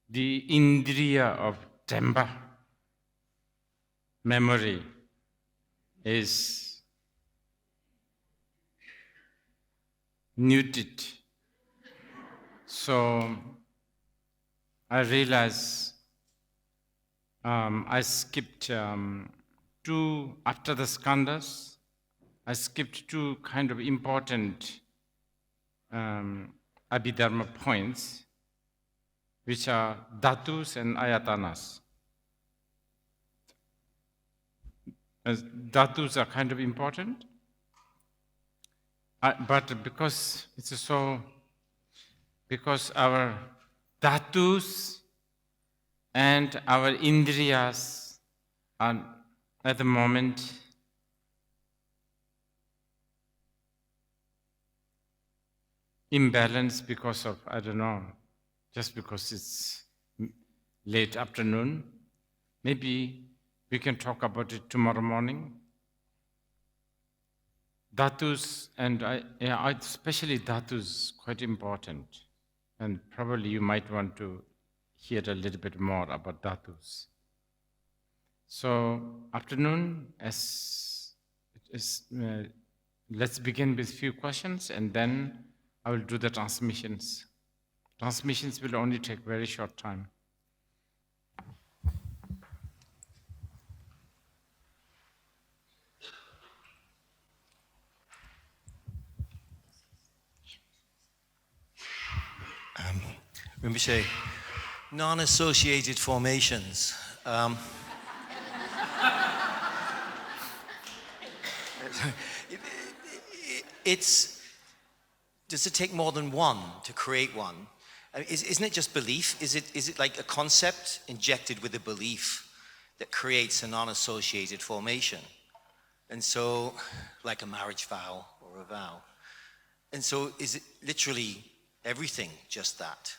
the indriya of temper, memory, is muted. So I realized I skipped after the skandhas, I skipped two kind of important Abhidharma points, which are dhatus and ayatanas. As dhatus are kind of important, but because our dhatus and our indriyas are at the moment imbalanced because of, I don't know, just because it's late afternoon. Maybe we can talk about it tomorrow morning. Dhatus, and especially dhatus, quite important. And probably you might want to hear a little bit more about dhatus. So, afternoon, let's begin with a few questions, and then I will do the transmissions. Transmissions will only take very short time. Rinpoche, non-associated formations. Does it take more than one to create one? Isn't it just belief? Is it like a concept injected with a belief that creates a non-associated formation? And so, like a marriage vow or a vow. And so, is it literally everything just that?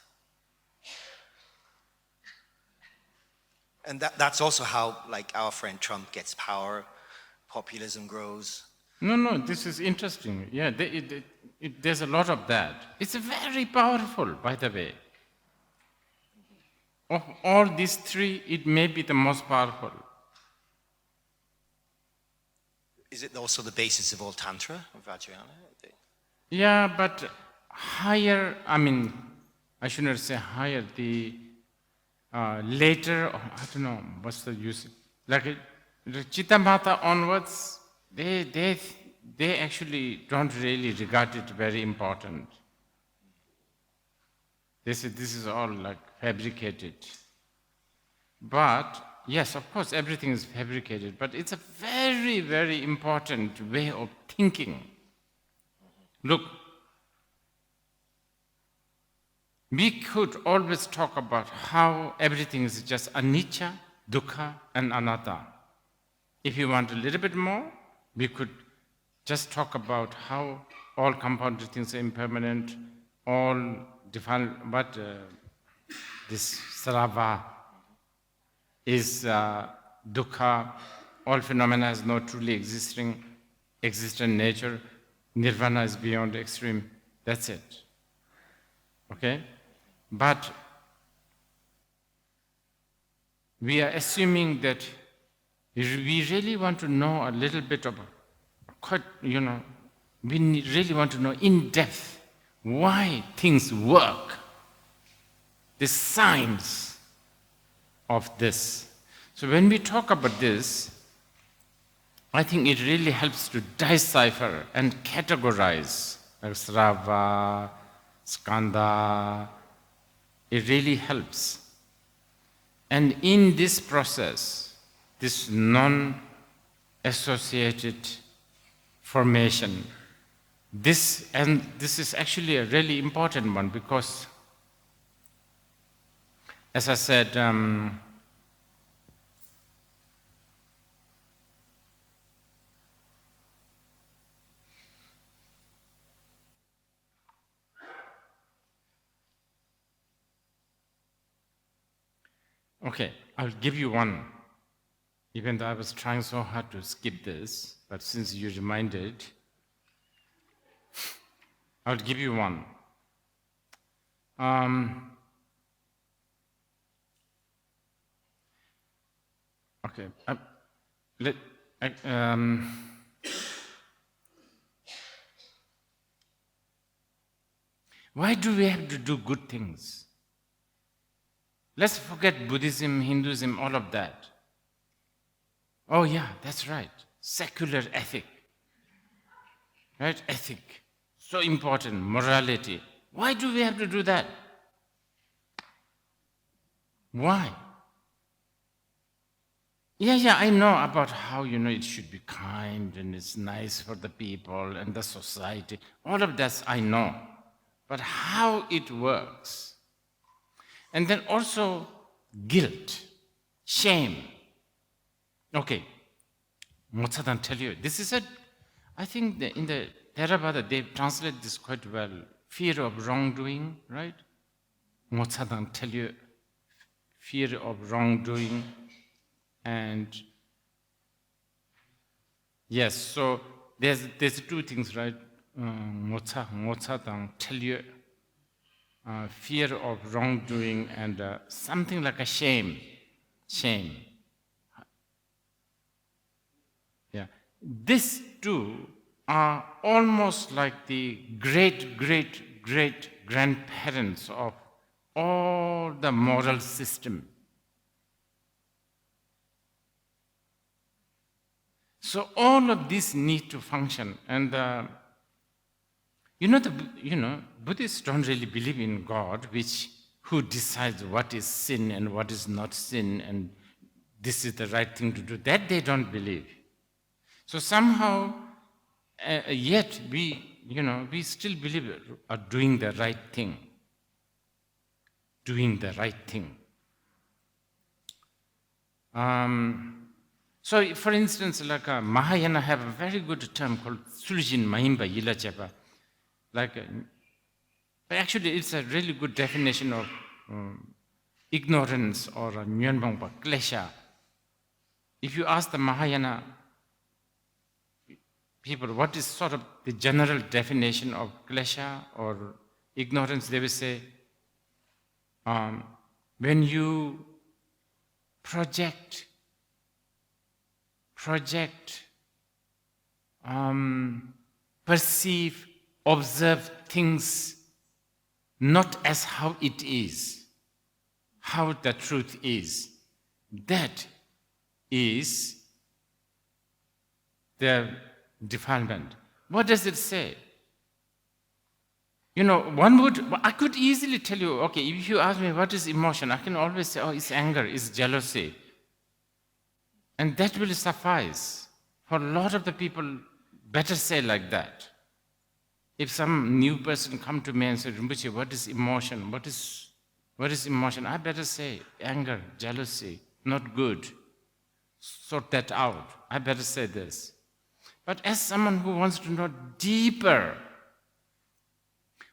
And that's also how, like, our friend Trump gets power, populism grows. No, this is interesting. Yeah, there's a lot of that. It's very powerful, by the way. Of all these three, it may be the most powerful. Is it also the basis of all Tantra, of Vajrayana? Yeah, but higher, I shouldn't say higher, the later, I don't know, what's the use? Like Chittamata onwards, they actually don't really regard it very important. This is all like fabricated. But yes, of course, everything is fabricated, but it's a very, very important way of thinking. Look, we could always talk about how everything is just anicca, dukkha, and anatta. If you want a little bit more, we could just talk about how all compounded things are impermanent, all define what this sarava is dukkha, all phenomena has no truly existent nature, nirvana is beyond extreme, that's it. Okay? But we are assuming that we really want to know a little bit of, we really want to know in depth why things work, the science of this. So when we talk about this, I think it really helps to decipher and categorize Srava, Skandha. It really helps. And in this process, this non-associated formation, this is actually a really important one because, as I said, okay, I'll give you one. Even though I was trying so hard to skip this, but since you reminded, I'll give you one. Okay. Let, why do we have to do good things? Let's forget Buddhism, Hinduism, all of that. Oh yeah, that's right. Secular ethic. Right? Ethic. So important. Morality. Why do we have to do that? Why? Yeah, I know about how, it should be kind and it's nice for the people and the society. All of that I know. But how it works. And then also guilt, shame. Okay, Motsadan tell you, this is I think in the Theravada they translate this quite well. Fear of wrongdoing, right? Motsadan tell you, fear of wrongdoing. And yes, so there's two things, right? Motsadan tell you, fear of wrongdoing and something like a shame. Yeah, these two are almost like the great grandparents of all the moral system. So all of these need to function, and Buddhists don't really believe in God, who decides what is sin and what is not sin, and this is the right thing to do. That they don't believe. So somehow, yet we still believe are doing the right thing. Doing the right thing. So, for instance, like Mahayana have a very good term called Suljin Mahimba Yilachepa. But actually, it's a really good definition of ignorance or Myanbangpa, klesha. If you ask the Mahayana people what is sort of the general definition of klesha or ignorance, they will say, when you project, perceive, observe things not as how it is, how the truth is. That is the defilement. What does it say? I could easily tell you, okay, if you ask me what is emotion, I can always say, oh, it's anger, it's jealousy. And that will suffice. For a lot of the people, better say like that. If some new person come to me and say, Rinpoche, what is emotion? What is emotion? I better say anger, jealousy, not good. Sort that out. I better say this. But as someone who wants to know deeper,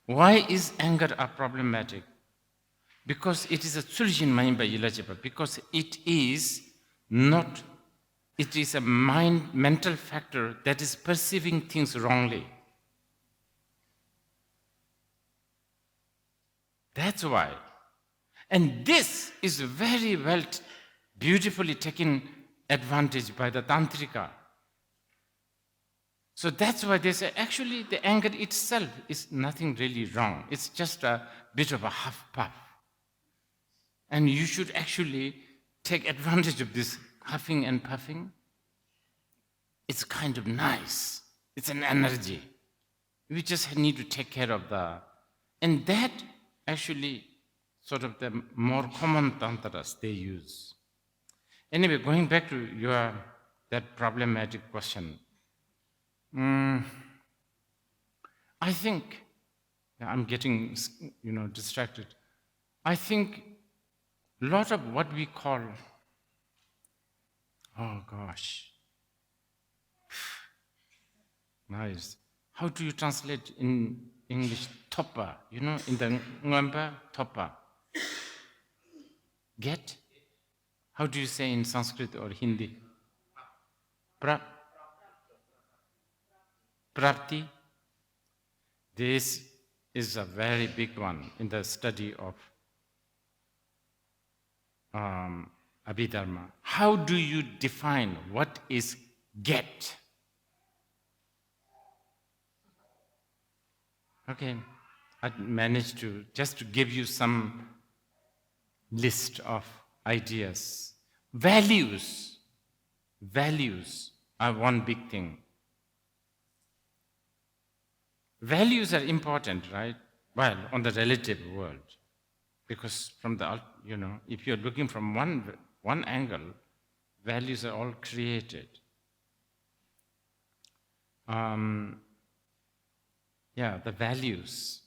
why is anger a problematic? Because it is a Tsuljin Mahimba Yilajepa, because it is a mental factor that is perceiving things wrongly. That's why. And this is very well, beautifully taken advantage by the Tantrika. So that's why they say, actually, the anger itself is nothing really wrong. It's just a bit of a huff-puff. And you should actually take advantage of this huffing and puffing. It's kind of nice. It's an energy. We just need to take care of and that actually sort of the more common tantras they use. Anyway, going back to that problematic question. I think, I'm getting distracted. I think a lot of what we call, oh gosh, nice. How do you translate in English? Topa, in the Ngamba, topa. Get? How do you say in Sanskrit or Hindi? Prapti. is a very big one in the study of Abhidharma. How do you define what is get? Okay, I managed to just to give you some list of ideas. Values are one big thing. Values are important, right? Well, on the relative world, because from the, if you're looking from one angle, values are all created. The values.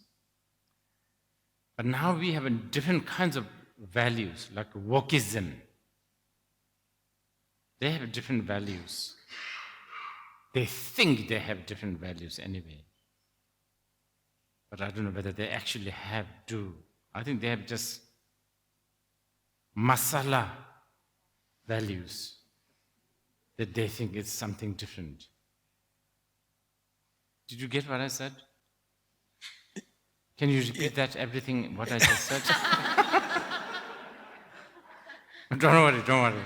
But now we have different kinds of values, like wokeism. They have different values. They think they have different values anyway. But I don't know whether they actually do. I think they have just masala values that they think it's something different. Did you get what I said? Can you repeat that, everything, what I just said? Don't worry.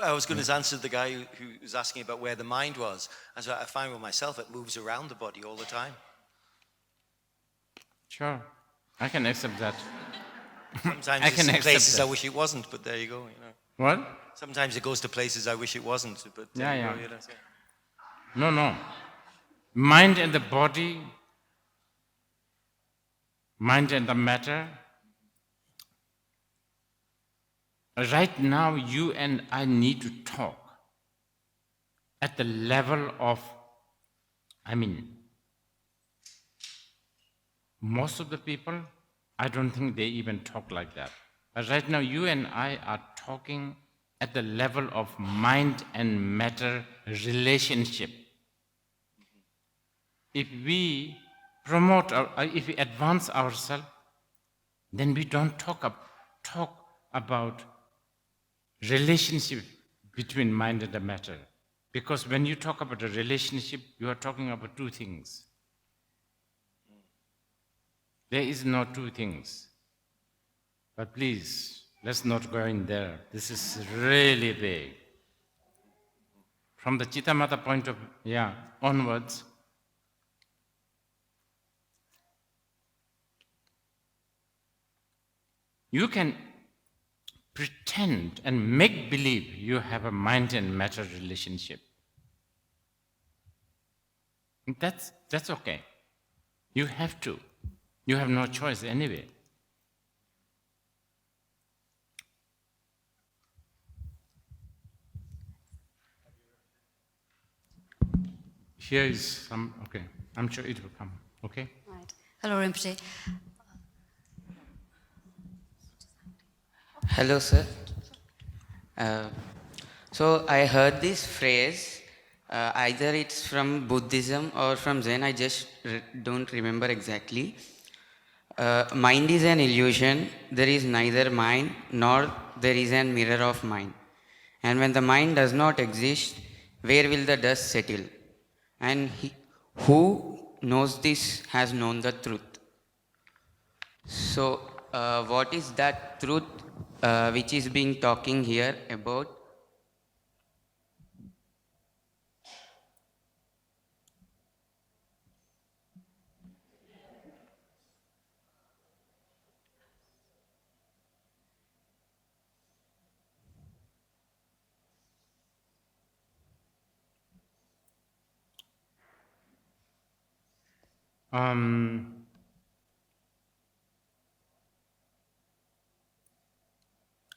I was going to answer the guy who was asking about where the mind was. As I find with myself, it moves around the body all the time. Sure, I can accept that. Sometimes it's in places I wish it wasn't, but there you go. What? Sometimes it goes to places I wish it wasn't, but there you go. No. Mind and the body, mind and the matter. Right now, you and I need to talk at the level of, most of the people, I don't think they even talk like that. But right now, you and I are talking at the level of mind and matter relationship. If we promote, if we advance ourselves, then we don't talk about relationship between mind and the matter. Because when you talk about a relationship, you are talking about two things. There is no two things. But please, let's not go in there. This is really big. From the Chittamata point of onwards, you can pretend and make believe you have a mind and matter relationship. That's okay. You have to. You have no choice anyway. Here is some, okay. I'm sure it will come, okay? Right. Hello, Rinpoche. Hello, sir. So I heard this phrase, either it's from Buddhism or from Zen, I just don't remember exactly. Mind is an illusion, there is neither mind nor there is a mirror of mind. And when the mind does not exist, where will the dust settle? And who knows this has known the truth. So what is that truth which is being talking here about?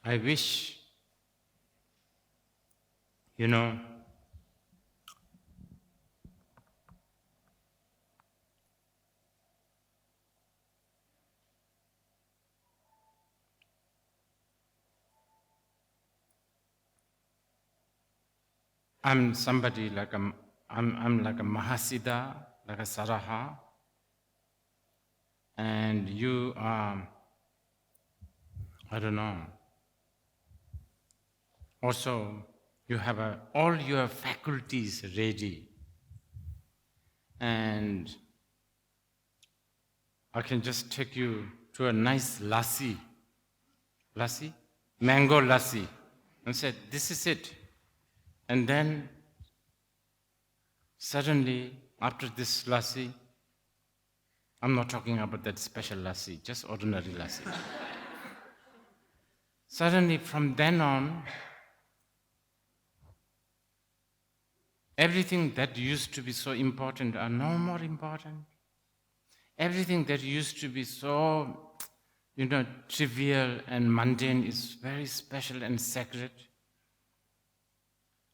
I wish, I'm somebody like I'm like a Mahasiddha, like a Saraha, and you are, I don't know. Also, you have all your faculties ready. and I can just take you to a nice lassi, mango lassi, and said, this is it. And then suddenly, after this lassi, I'm not talking about that special lassi, just ordinary lassi. Suddenly, from then on, everything that used to be so important are no more important. Everything that used to be so, trivial and mundane is very special and sacred.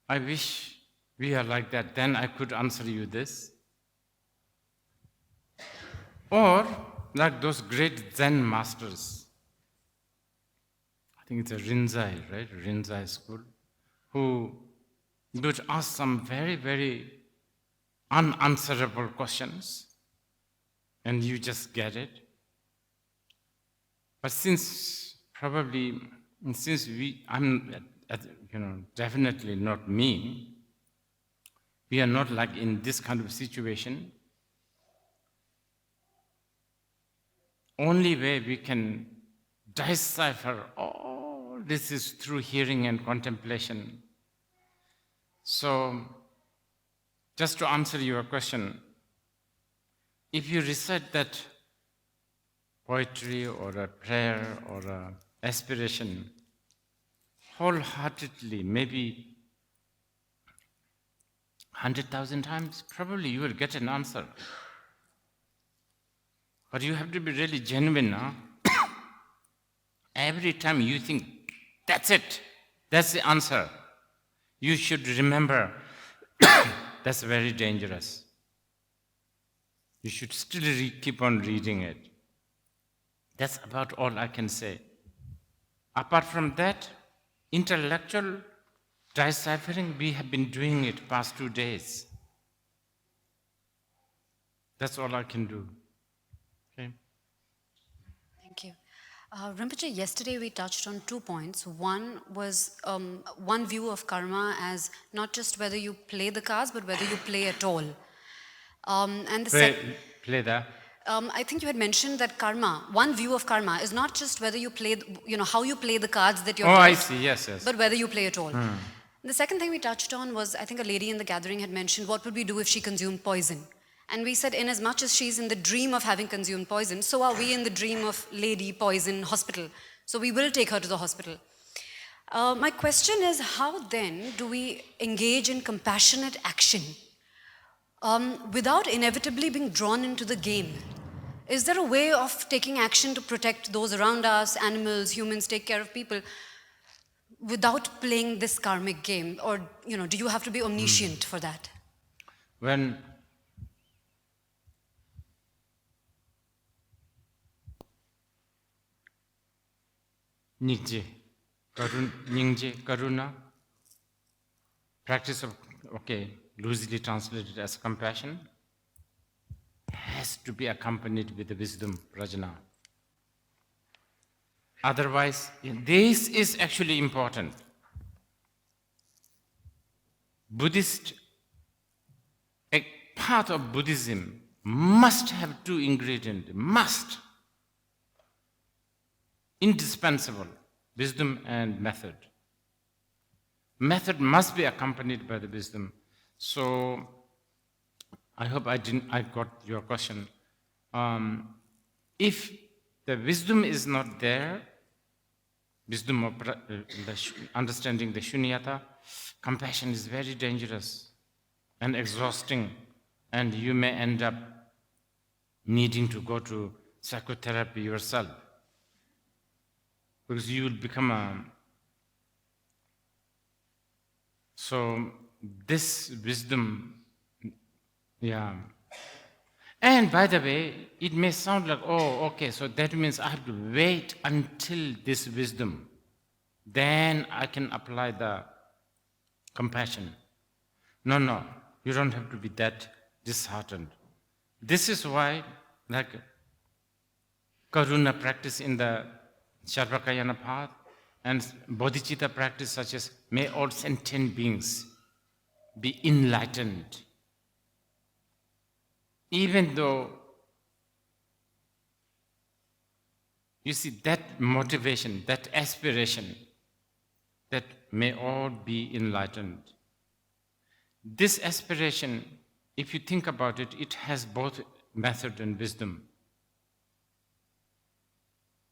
I wish we are like that, then I could answer you this. Or like those great Zen masters, I think it's a Rinzai, right? Rinzai school, who would ask some very, very unanswerable questions, and you just get it. But since definitely not me, we are not like in this kind of situation. Only way we can decipher all this is through hearing and contemplation. So, just to answer your question, if you recite that poetry or a prayer or an aspiration wholeheartedly, maybe 100,000 times, probably you will get an answer. But you have to be really genuine, huh? Every time you think, that's it, that's the answer, you should remember, that's very dangerous. You should still keep on reading it. That's about all I can say. Apart from that, intellectual deciphering, we have been doing it past 2 days. That's all I can do. Okay? Thank you. Rinpoche, yesterday we touched on 2 points. One was one view of karma as not just whether you play the cards, but whether you play at all. And Play that. I think you had mentioned that karma, one view of karma, is not just whether you play, how you play the cards that you're dealt, I see, yes. but whether you play at all. The second thing we touched on was, I think a lady in the gathering had mentioned, what would we do if she consumed poison? And we said, in as much as she's in the dream of having consumed poison, so are we in the dream of lady poison hospital. So we will take her to the hospital. My question is, how then do we engage in compassionate action without inevitably being drawn into the game? Is there a way of taking action to protect those around us, animals, humans, take care of people, without playing this karmic game? Or, do you have to be omniscient for that? When Nyingje, Karuna, practice of, loosely translated as compassion, has to be accompanied with the wisdom, prajna. Otherwise, this is actually important. A part of Buddhism must have 2 ingredients, must. Indispensable, wisdom and method. Method must be accompanied by the wisdom. So, I hope I got your question. If the wisdom is not there, wisdom of understanding the shunyata, compassion is very dangerous and exhausting, and you may end up needing to go to psychotherapy yourself, because you will become so this wisdom, And by the way, it may sound like, so that means I have to wait until this wisdom, then I can apply the compassion. No, you don't have to be that disheartened. This is why, like Karuna practice in the Sarvakayana path and Bodhicitta practice such as may all sentient beings be enlightened. even though, you see, that motivation, that aspiration, that may all be enlightened. This aspiration, if you think about it, it has both method and wisdom.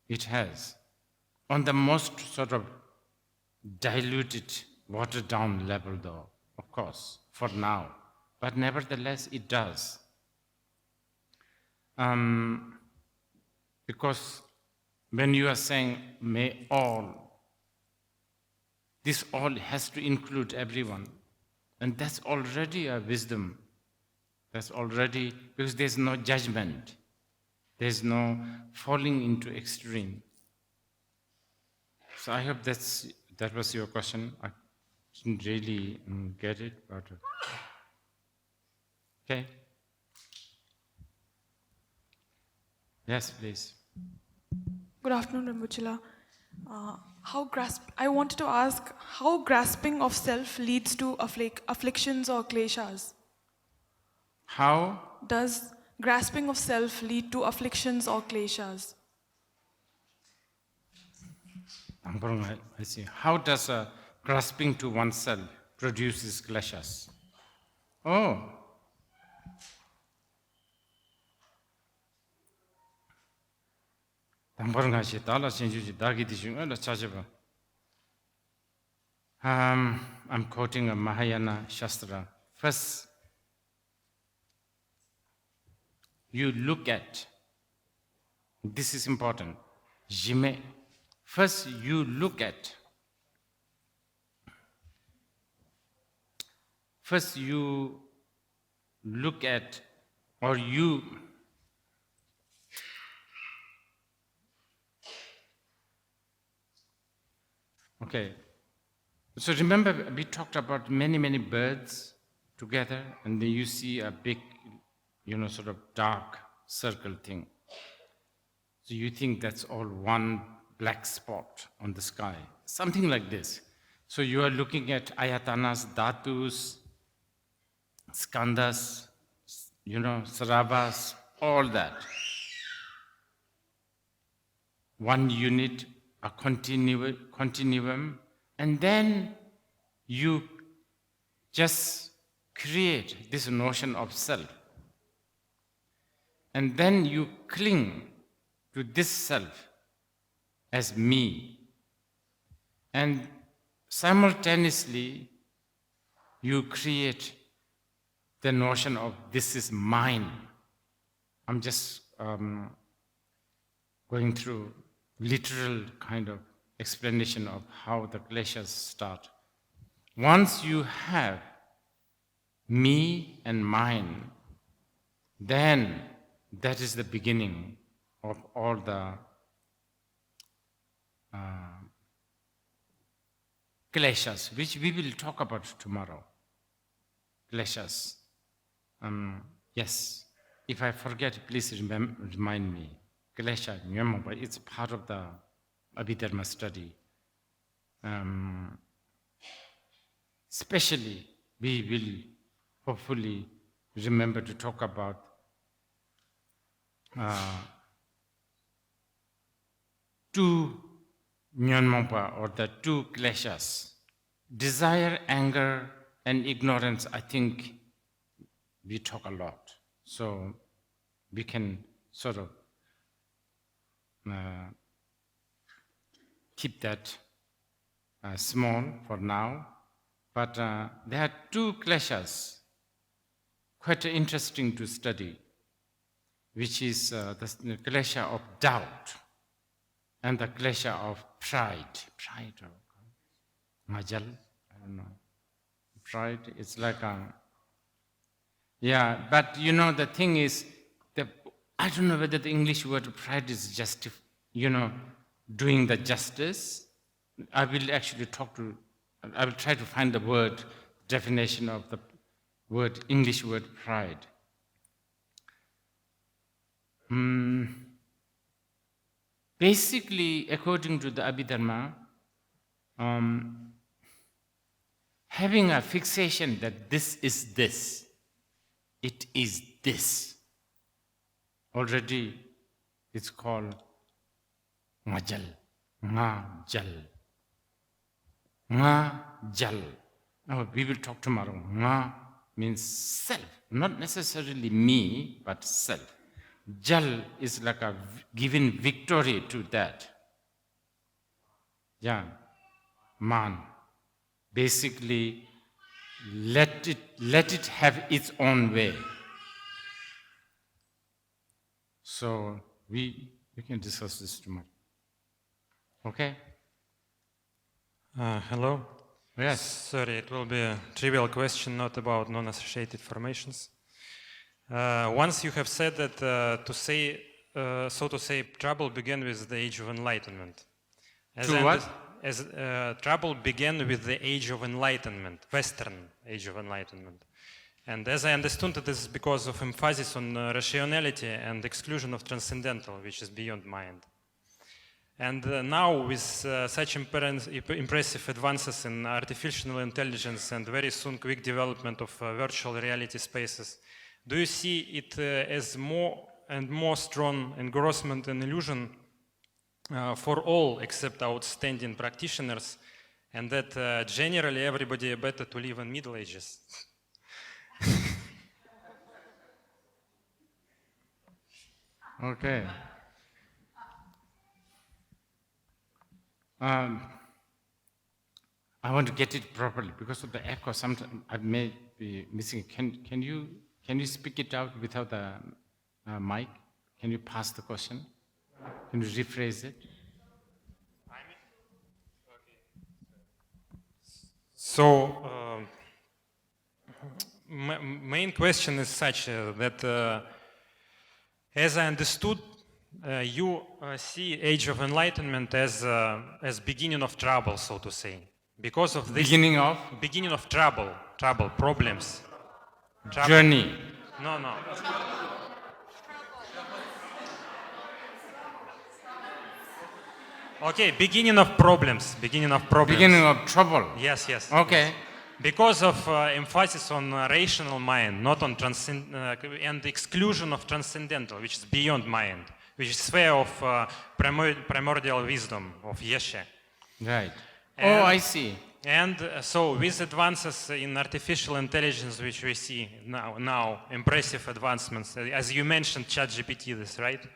It has. On the most sort of diluted, watered down level though, of course, for now. But nevertheless, it does. Because when you are saying, may all, this all has to include everyone. And that's already a wisdom. That's already, because there's no judgment. There's no falling into extreme. So I hope that was your question. I didn't really get it, but okay. Yes, please. Good afternoon, Rambuchila. I wanted to ask how grasping of self leads to afflictions or kleshas. How Does grasping of self lead to afflictions or kleshas? I see. How does grasping to oneself produces kleshas? Oh. I'm quoting a Mahayana Shastra. First, you look at, this is important, first you look at, or you, okay, so remember we talked about many birds together, and then you see a big, sort of dark circle thing. So you think that's all one black spot on the sky, something like this. So you are looking at ayatanas, dhatus, skandhas, saravas, all that. One unit, a continuum, and then you just create this notion of self. And then you cling to this self as me. And simultaneously, you create the notion of this is mine. I'm just going through literal kind of explanation of how the kleshas start. Once you have me and mine, then that is the beginning of all the kleshas, which we will talk about tomorrow. Kleshas. Yes, if I forget, please remind me. Klesha, it's part of the Abhidharma study. Especially, we will hopefully remember to talk about two Nyonmongpa, or the two kleshas. Desire, anger, and ignorance, I think we talk a lot. So we can sort of keep that small for now. But there are two kleshas, quite interesting to study, which is the klesha of doubt and the klesha of pride. Pride or majal, I don't know. Pride, it's like yeah, but the thing is, I don't know whether the English word pride is just, doing the justice. I will actually I will try to find the word, definition of the word, English word pride. Basically, according to the Abhidharma, having a fixation that this is this, it is this, already it's called ngajal, ngajal, ngajal. Now we will talk tomorrow. Nga means self, not necessarily me, but self. Jal is like a giving victory to that. Yeah, man. Basically, let it have its own way. So we can discuss this tomorrow. Okay? Hello. Yes. Sorry, it will be a trivial question, not about non-associated formations. Once you have said that so to say, trouble began with the age of enlightenment. Trouble began with the age of enlightenment, Western age of enlightenment. And as I understood it, this is because of emphasis on rationality and exclusion of transcendental, which is beyond mind. And now with such impressive advances in artificial intelligence and very soon quick development of virtual reality spaces, do you see it as more and more strong engrossment and illusion for all except outstanding practitioners, and that generally everybody better to live in Middle Ages? Okay. I want to get it properly because of the echo. Sometimes I may be missing. Can you speak it out without the mic? Can you pass the question? Can you rephrase it? So, main question is such that, as I understood, you see Age of Enlightenment as beginning of trouble, so to say, because of this Beginning of trouble, problems, journey. No. Okay, beginning of problems. Beginning of trouble. Yes. Okay. Yes. Because of emphasis on rational mind, not on and exclusion of transcendental, which is beyond mind, which is sphere of primordial wisdom, of Yeshe. Right. And, I see. And so with advances in artificial intelligence, which we see now impressive advancements, as you mentioned, ChatGPT, this, right?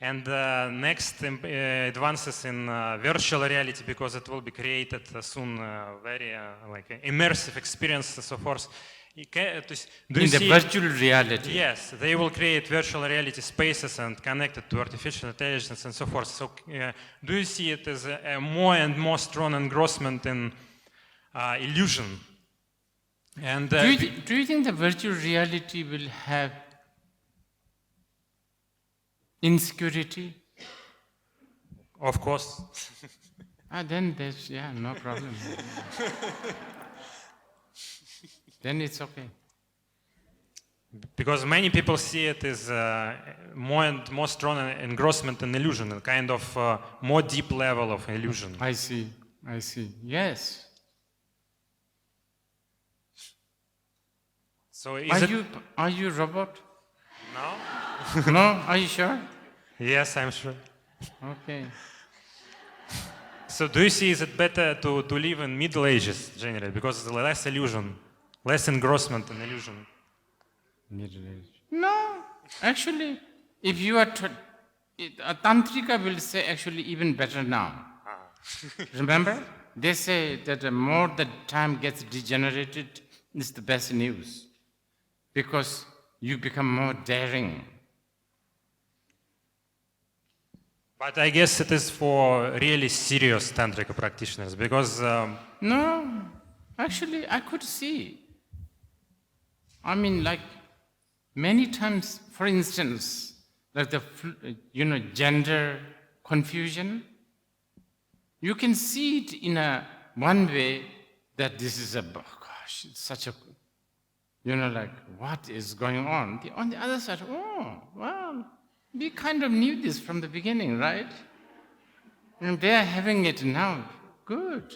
And next advances in virtual reality, because it will be created soon, very like immersive experience, so forth. The virtual reality. Yes, they will create virtual reality spaces and connect it to artificial intelligence and so forth. So do you see it as a more and more strong engrossment in illusion? And do you think the virtual reality will have insecurity? Of course. Then there's, no problem. Then it's okay. Because many people see it as more and more strong engrossment in illusion, a kind of more deep level of illusion. I see. Yes. So are you robot? No? No? Are you sure? Yes, I'm sure. Okay. So do you see, is it better to live in Middle Ages generally, because it's less illusion, less engrossment in illusion? Middle Age. No, actually, if you are a Tantrika will say actually even better now. Remember? They say that the more the time gets degenerated, it's the best news. Because you become more daring. But I guess it is for really serious Tantrika practitioners, because... No, actually I could see. I mean, like, many times, for instance, like the, gender confusion, you can see it in one way that this is it's such a, like, what is going on? On the other side, we kind of knew this from the beginning, right? And they are having it now. Good.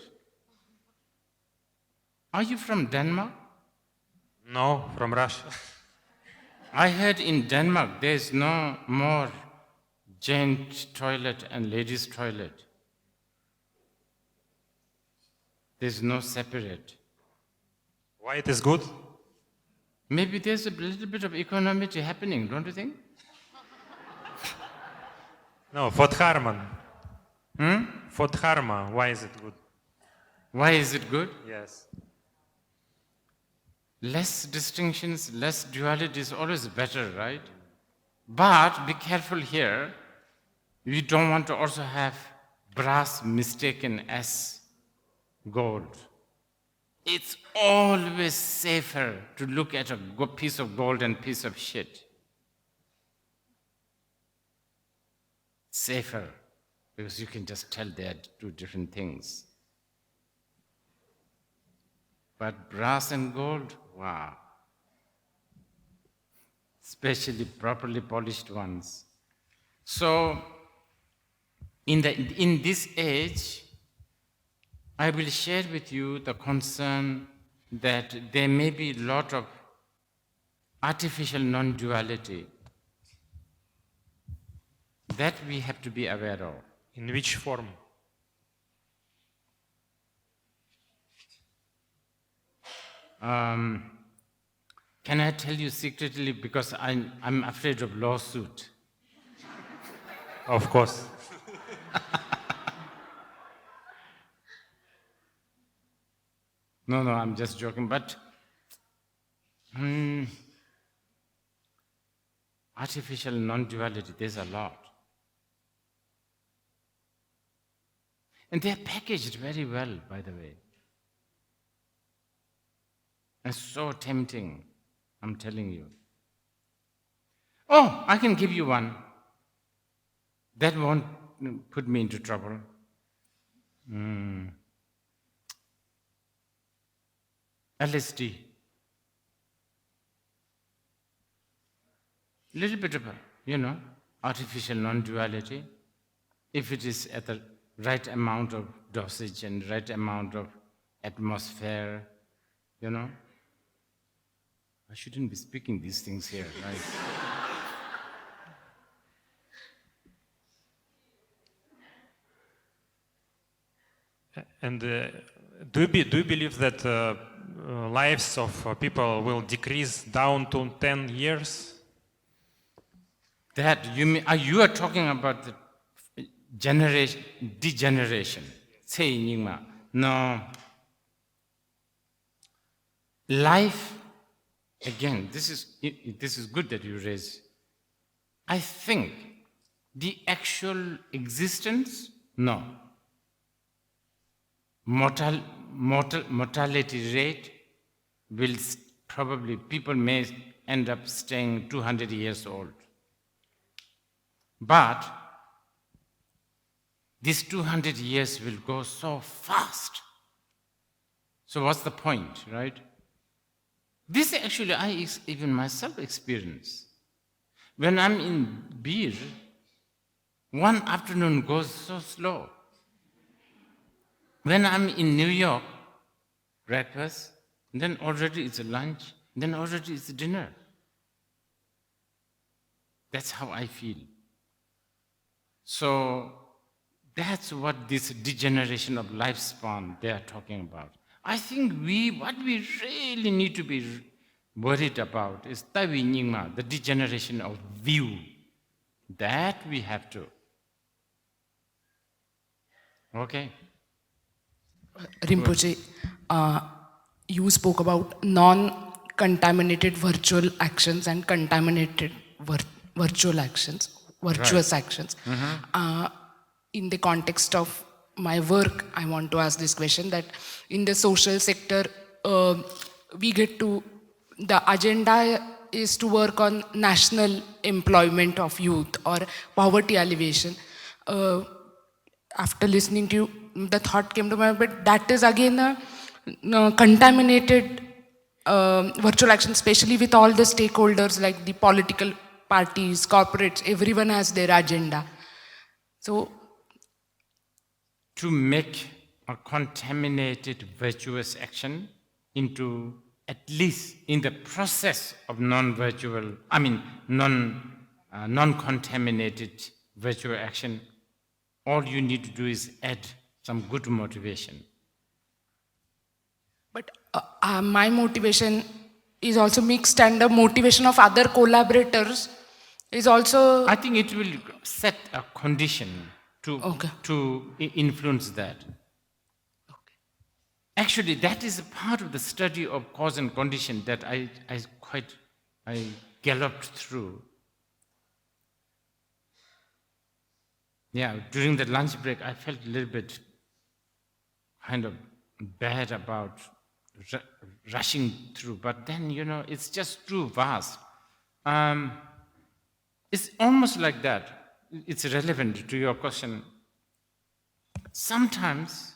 Are you from Denmark? No, from Russia. I heard in Denmark there's no more gent toilet and ladies' toilet. There's no separate. Why it is good? Maybe there's a little bit of economy happening, don't you think? No, for dharma. For dharma, why is it good? Why is it good? Yes. Less distinctions, less duality is always better, right? But be careful here. We don't want to also have brass mistaken as gold. It's always safer to look at a piece of gold and piece of shit. Safer, because you can just tell they're two different things. But brass and gold, wow. Especially properly polished ones. So, in this age, I will share with you the concern that there may be a lot of artificial non-duality that we have to be aware of. In which form? Can I tell you secretly, because I'm afraid of lawsuit? Of course. No, I'm just joking, but artificial non-duality, there's a lot. And they're packaged very well, by the way. And so tempting, I'm telling you. Oh, I can give you one. That won't put me into trouble. LSD. Little bit of, artificial non-duality. If it is at the right amount of dosage and right amount of atmosphere, I shouldn't be speaking these things here, right? And do you believe that lives of people will decrease down to 10 years? That you are talking about the degeneration. Say Nyingma. No. Life, again, this is good that you raise. I think the actual existence, no. Mortality rate will probably, people may end up staying 200 years old. But these 200 years will go so fast. So what's the point, right? This actually I even myself experience. When I'm in beer, one afternoon goes so slow. When I'm in New York, breakfast, then already it's a lunch, then already it's a dinner. That's how I feel. So that's what this degeneration of lifespan they are talking about. I think what we really need to be worried about is the degeneration of view. That we have to. Okay. Rinpoche, you spoke about non-contaminated virtual actions and contaminated virtuous actions. In the context of my work, I want to ask this question, that in the social sector, the agenda is to work on national employment of youth or poverty alleviation. After listening to you, the thought came to my mind, but that is again a contaminated virtual action, especially with all the stakeholders like the political parties, corporates, everyone has their agenda. So, to make a contaminated virtuous action into at least in the process of non-contaminated virtual action, all you need to do is add some good motivation. But my motivation is also mixed, and the motivation of other collaborators is also... I think it will set a condition to influence that. Actually, that is a part of the study of cause and condition that I galloped through. Yeah, during the lunch break, I felt a little bit kind of bad about rushing through, but then, it's just too vast. It's almost like that. It's relevant to your question. Sometimes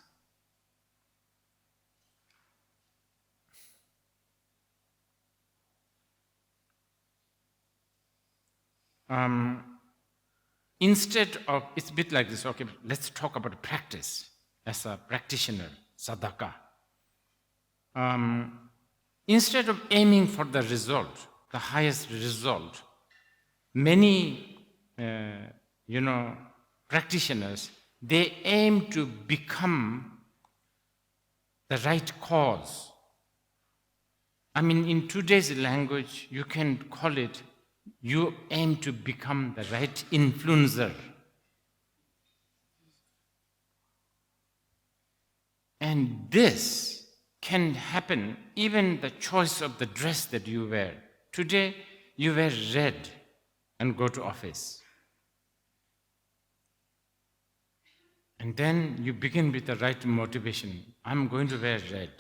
instead of, it's a bit like this, okay, let's talk about practice as a practitioner, sadhaka. Instead of aiming for the result, the highest result, many, practitioners, they aim to become the right cause. In today's language, you can call it, you aim to become the right influencer. And this can happen, even the choice of the dress that you wear. Today, you wear red and go to office. And then you begin with the right motivation. I'm going to wear red.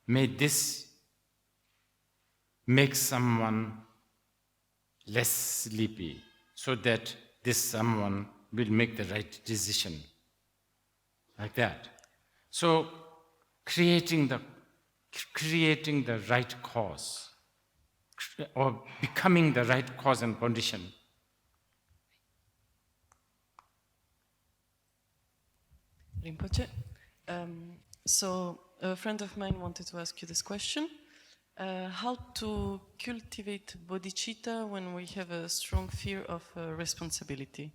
May this make someone less sleepy, so that this someone will make the right decision. Like that. So creating the right cause, or becoming the right cause and condition. Rinpoche, so a friend of mine wanted to ask you this question. How to cultivate bodhicitta when we have a strong fear of responsibility?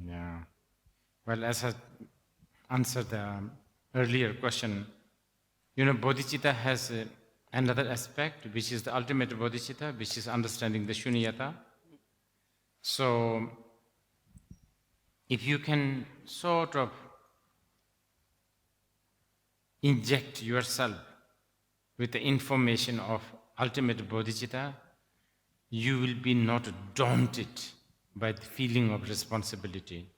Yeah. Well, as I answered the earlier question, bodhicitta has another aspect, which is the ultimate bodhicitta, which is understanding the shunyata. So, if you can sort of inject yourself with the information of ultimate bodhicitta, you will be not daunted by the feeling of responsibility.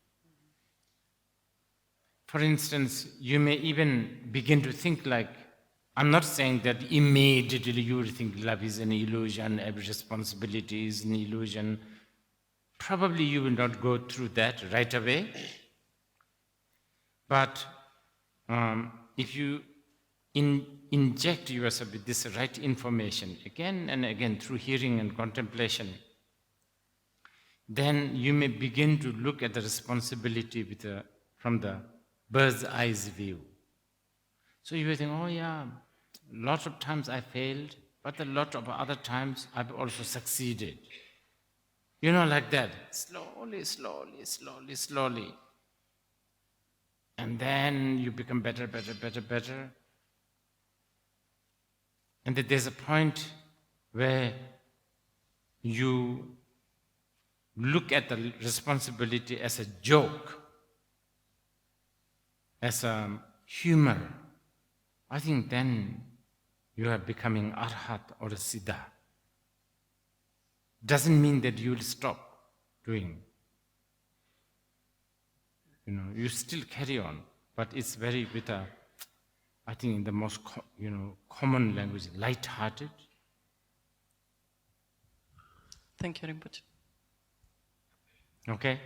For instance, you may even begin to think like, I'm not saying that immediately you will think love is an illusion, every responsibility is an illusion. Probably you will not go through that right away. But if you inject yourself with this right information again and again through hearing and contemplation, then you may begin to look at the responsibility from the bird's eye view. So you will think, oh yeah, lots of times I failed, but a lot of other times I've also succeeded. Like that, slowly, slowly, slowly, slowly. And then you become better, better, better, better. And that there's a point where you look at the responsibility as a joke, as a humor. I think then you are becoming arhat or a siddha. Doesn't mean that you will stop doing. You still carry on, but it's very with I think in the most common language, light-hearted. Thank you, Rinpoche. Okay.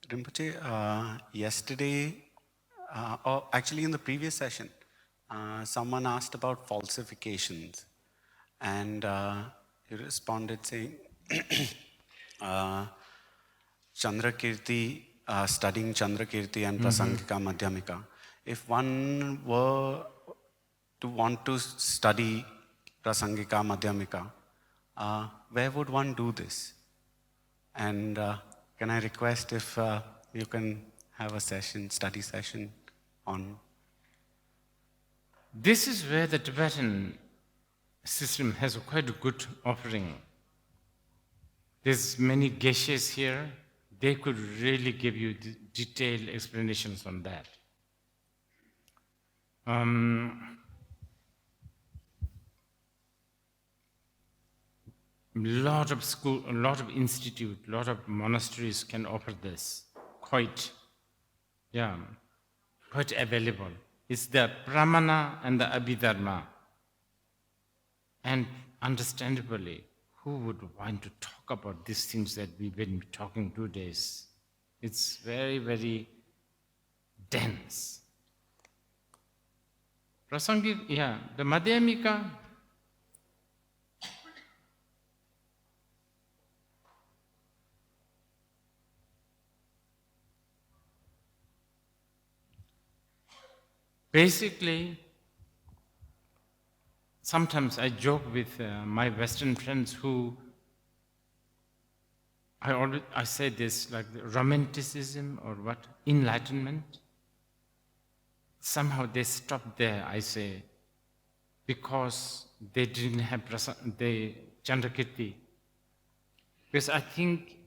Rinpoche, yesterday, or actually in the previous session, someone asked about falsifications, and you responded saying, Chandrakirti, studying Chandrakirti and Prasangika Madhyamika. If one were to want to study Prasangika, Madhyamika, where would one do this? And can I request if you can have a session, study session on... This is where the Tibetan system has a quite a good offering. There's many geshes here. They could really give you detailed explanations on that. Lot of school, a lot of institute, a lot of monasteries can offer this. Quite available. It's the Pramana and the Abhidharma. And understandably, who would want to talk about these things that we've been talking 2 days? It's very, very dense. Prasangika, the Madhyamika, basically, sometimes I joke with my Western friends who, I say this like romanticism or what, enlightenment. Somehow they stop there, I say, because they didn't have the Chandrakirti. Because I think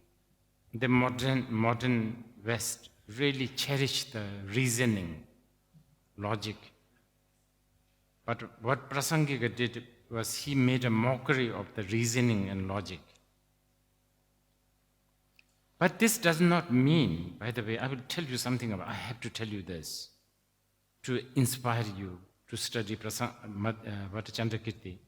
the modern West really cherished the reasoning, logic. But what Prasangika did was he made a mockery of the reasoning and logic. But this does not mean, by the way, I will tell you something about, I have to tell you this, to inspire you to study Chandrakirti.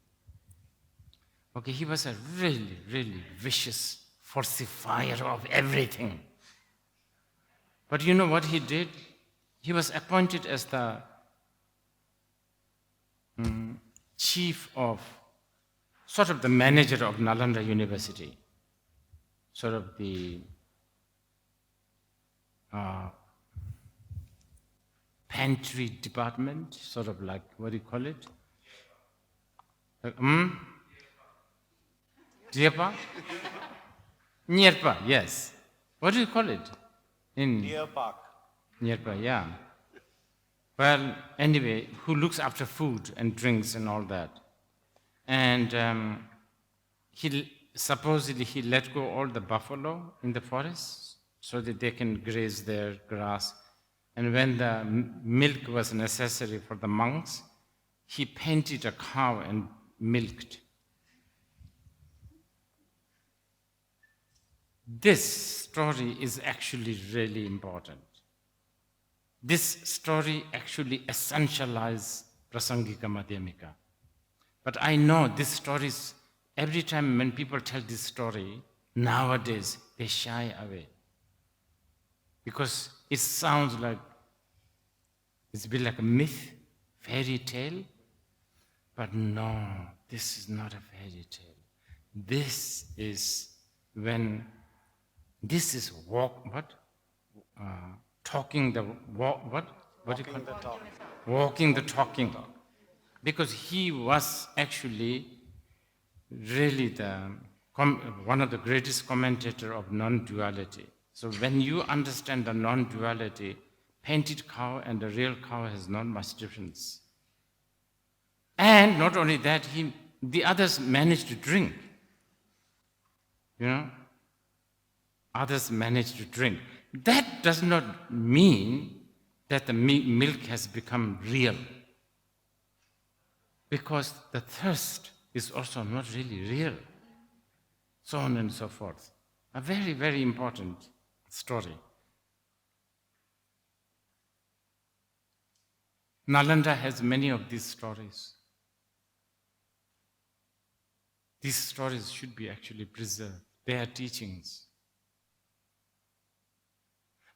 Okay, he was a really, really vicious falsifier of everything. But you know what he did? He was appointed as the chief of, sort of the manager of Nalanda University, sort of the pantry department, sort of like, what do you call it? Diepa? Nierpa, yes. What do you call it? Deer Park. Nierpa, yeah. Well, anyway, who looks after food and drinks and all that. And supposedly he let go all the buffalo in the forest so that they can graze their grass. And when the milk was necessary for the monks, he painted a cow and milked. This story is actually really important. This story actually essentializes Prasangika Madhyamika. But I know these stories, every time when people tell this story, nowadays they shy away. Because it sounds like, it's a bit like a myth, fairy tale. But no, this is not a fairy tale. This is talking the walk, what? What do you call it? Talk. Walking the talking. Because he was actually really one of the greatest commentators of non-duality. So when you understand the non-duality, painted cow and the real cow has not much difference. And not only that, the others managed to drink. Others managed to drink. That does not mean that the milk has become real. Because the thirst is also not really real. So on and so forth. A very, very important story. Nalanda has many of these stories. These stories should be actually preserved. They are teachings.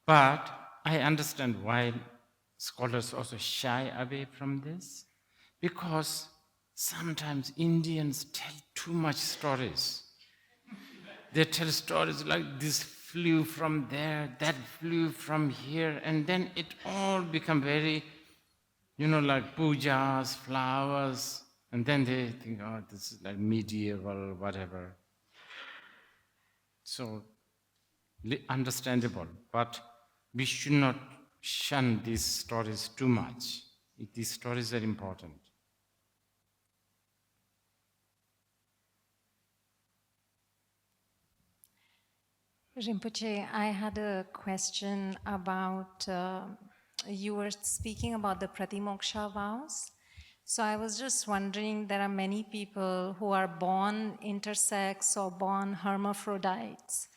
But I understand why scholars also shy away from this, because sometimes Indians tell too much stories. They tell stories like this flew from there, that flew from here, and then it all become very, like pujas, flowers, and then they think, oh, this is like medieval, whatever. So, understandable, but we should not shun these stories too much. These stories are important. Rinpoche, I had a question about, you were speaking about the Pratimoksha vows. So I was just wondering, there are many people who are born intersex or born hermaphrodites.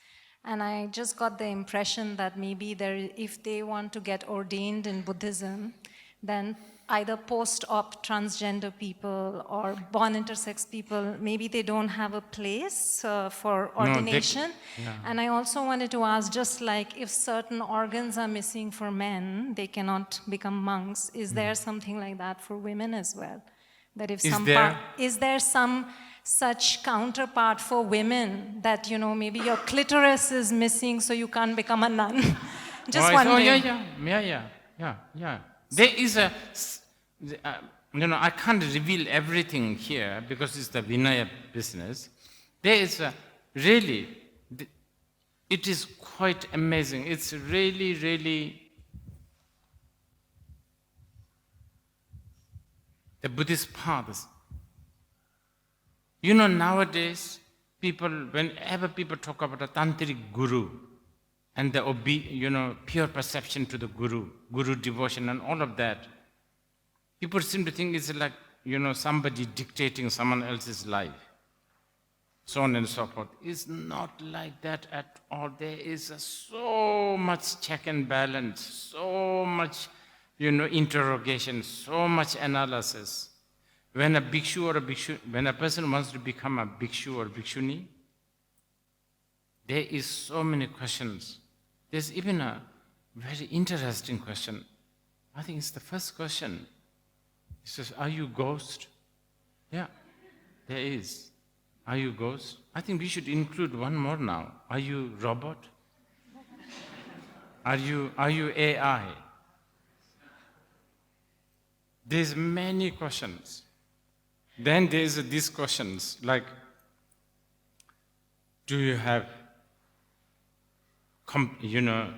And I just got the impression that maybe if they want to get ordained in Buddhism, then either post-op transgender people or born intersex people, maybe they don't have a place for ordination. And I also wanted to ask, just like if certain organs are missing for men, they cannot become monks, is there something like that for women as well? That if is there some such counterpart for women that, maybe your clitoris is missing so you can't become a nun? Just wondering. Yeah. There is I can't reveal everything here because it's the Vinaya business. There is really, it is quite amazing. It's really, really, the Buddhist paths. Nowadays, whenever people talk about a tantric guru, and the pure perception to the guru devotion and all of that, people seem to think it's like, somebody dictating someone else's life, so on and so forth. It's not like that at all. There is so much check and balance, so much, interrogation, so much analysis. When a bhikshu when a person wants to become a bhikshu or bhikshuni, there is so many questions. There's even a very interesting question. I think it's the first question. It says, are you ghost? Yeah, there is. Are you ghost? I think we should include one more now. Are you robot? Are you AI? There's many questions. Then there's these questions like, do you have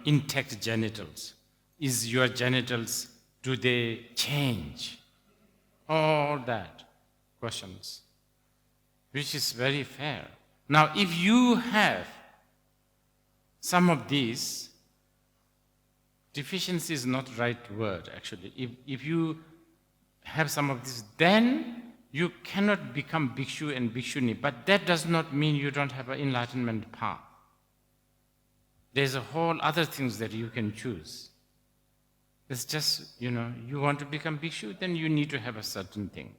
intact genitals? Is your genitals, do they change? All that questions, which is very fair. Now, if you have some of these, deficiency is not the right word, actually. If you have some of this, then you cannot become bhikshu and bhikshuni, but that does not mean you don't have an enlightenment path. There's a whole other things that you can choose. It's just, you want to become bhikshu, then you need to have a certain thing.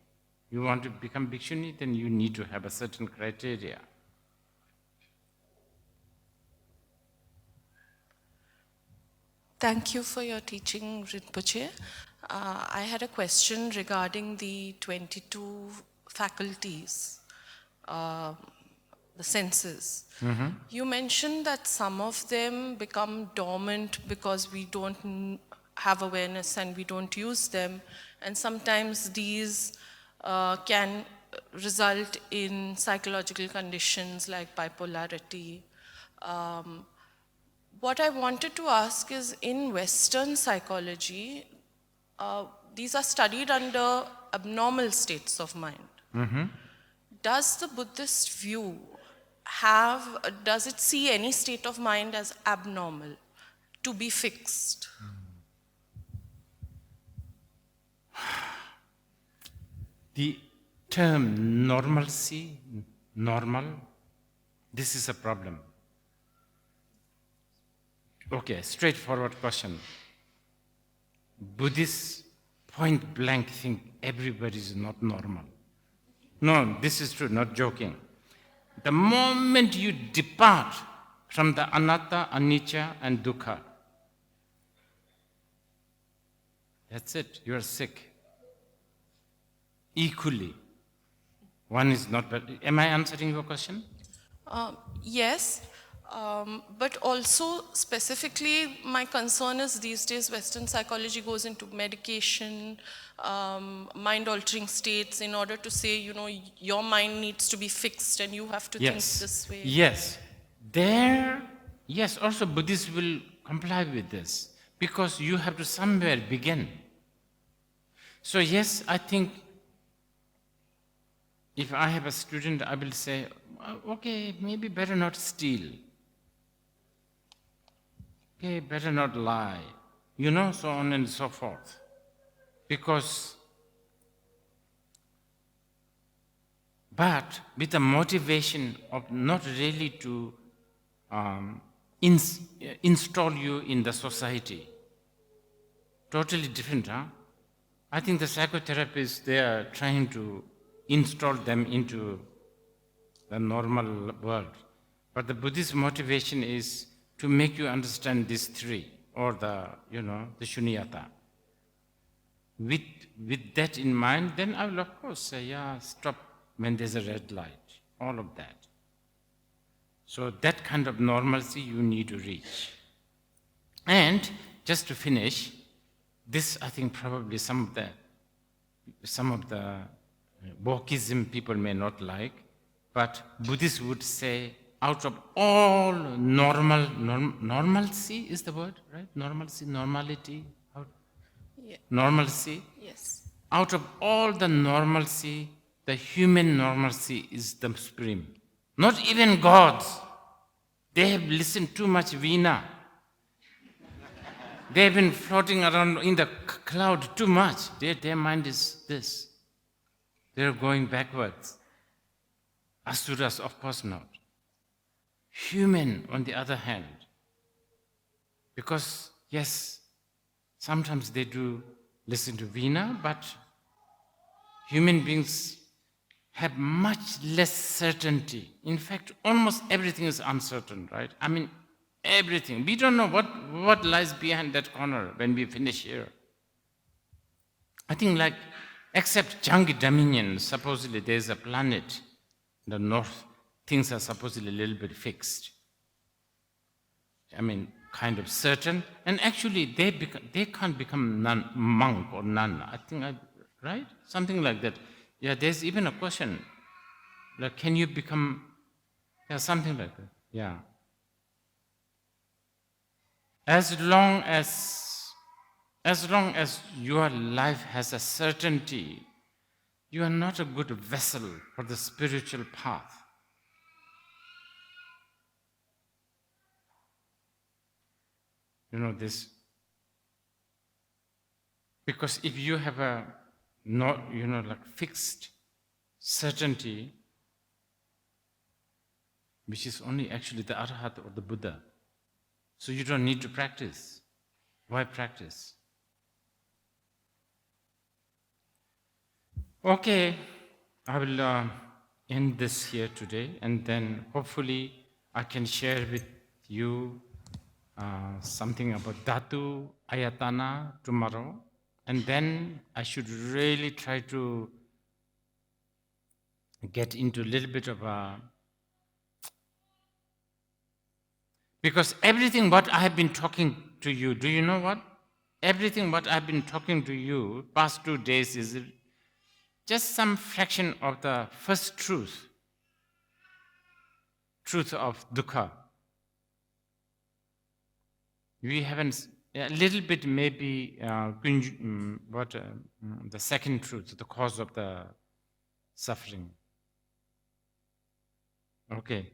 You want to become bhikshuni, then you need to have a certain criteria. Thank you for your teaching, Rinpoche. I had a question regarding the 22 faculties, the senses. Mm-hmm. You mentioned that some of them become dormant because we don't have awareness and we don't use them, and sometimes these can result in psychological conditions like bipolarity. What I wanted to ask is, in Western psychology, these are studied under abnormal states of mind. Mm-hmm. Does the Buddhist view does it see any state of mind as abnormal, to be fixed? The term normalcy, normal, this is a problem. Okay, straightforward question. Buddhists point blank think everybody is not normal. No, this is true, not joking. The moment you depart from the anatta, anicca, and dukkha, that's it, you are sick. Equally. One is not bad. Am I answering your question? Yes. But also, specifically, my concern is these days Western psychology goes into medication, mind-altering states in order to say, you know, your mind needs to be fixed and you have to think this way. Yes. Yes, also Buddhists will comply with this because you have to somewhere begin. So yes, I think if I have a student, I will say, okay, maybe better not steal. Okay, better not lie. You know, so on and so forth. Because, but with the motivation of not really to install you in the society. Totally different, huh? I think the psychotherapists, they are trying to install them into the normal world. But the Buddhist motivation is to make you understand these three, or the shunyata. With that in mind, then I will of course say, yeah, stop when there's a red light, all of that. So that kind of normalcy you need to reach. And just to finish, this I think probably some of the Wokism people may not like, but Buddhists would say, out of all normalcy is the word, right? Normalcy, normality, normalcy. Yes. Out of all the normalcy, the human normalcy is the supreme. Not even gods. They have listened too much Veena. They have been floating around in the cloud too much. Their mind is this. They're going backwards. Asuras, of course not. Human, on the other hand, because yes, sometimes they do listen to Veena, but human beings have much less certainty. In fact, almost everything is uncertain, right? I mean, everything. We don't know what lies behind that corner when we finish here. I think like, except Changi Dominion, supposedly there's a planet in the north, things are supposedly a little bit fixed. I mean, kind of certain. And actually, they can't become monk or nun. I think, right? Something like that. Yeah, there's even a question. Like, can you become, something like that. Yeah. As long as your life has a certainty, you are not a good vessel for the spiritual path. You know this, because if you have a like fixed certainty, which is only actually the Arhat or the Buddha, so you don't need to practice. Why practice? Okay, I will end this here today, and then hopefully I can share with you something about Dhatu, Ayatana tomorrow, and then I should really try to get into a little bit of a, because everything what I have been talking to you, do you know what? Everything what I've been talking to you past 2 days is just some fraction of the first truth of dukkha. We haven't, a little bit maybe the second truth, the cause of the suffering. Okay.